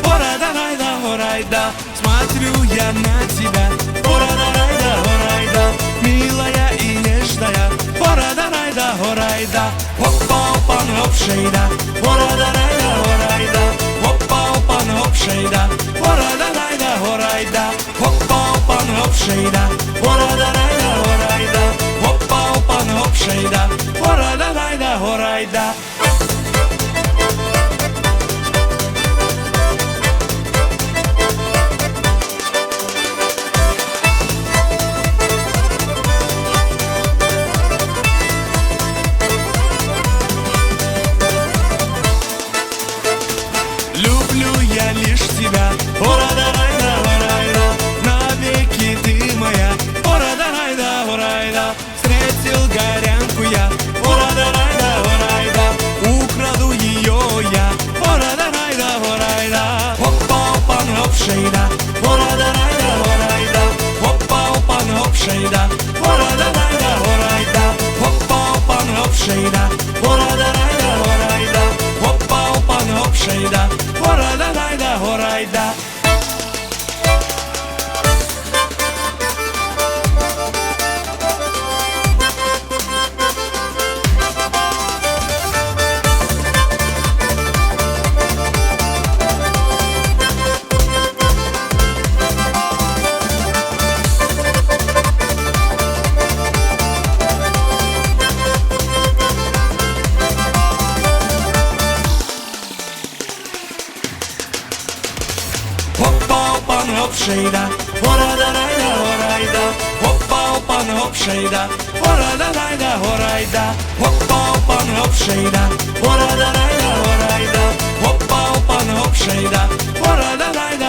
Горайда, райда, горайда, смотрю я на тебя. Горайда, райда, горайда, милая и нежная. Горайда, райда, горайда, опа, опа, оп, шейда. Горайда, райда, горайда, опа, опа, оп, шейда. Горайда, райда, горайда, опа, опа, оп, шейда. Горайда, райда, горайда, опа, опа, оп, шейда. Горайда, райда, горайда. Люблю я лишь тебя, горайда, райда, горайда, навеки ты моя. Горайда, райда, горайда, встретил горянку я. Горайда, райда, горайда, украду ее я. Горайда, райда, горайда, опа, опа, оп, шейда. Горайда, райда, горайда, опа, опа, оп, шейда. Горайда, райда, горайда, опа, опа, оп, шейда. Горайда, райда, горайда, опа, опа, оп, шейда. Горайда, райда, горайда. Опа, опа, оп, шейда. Горайда, райда, горайда, опа, опа, оп, шейда. Горайда, райда, горайда, опа, опа, оп, шейда. Горайда, райда, горайда, опа, опа, оп, шейда. Горайда, райда,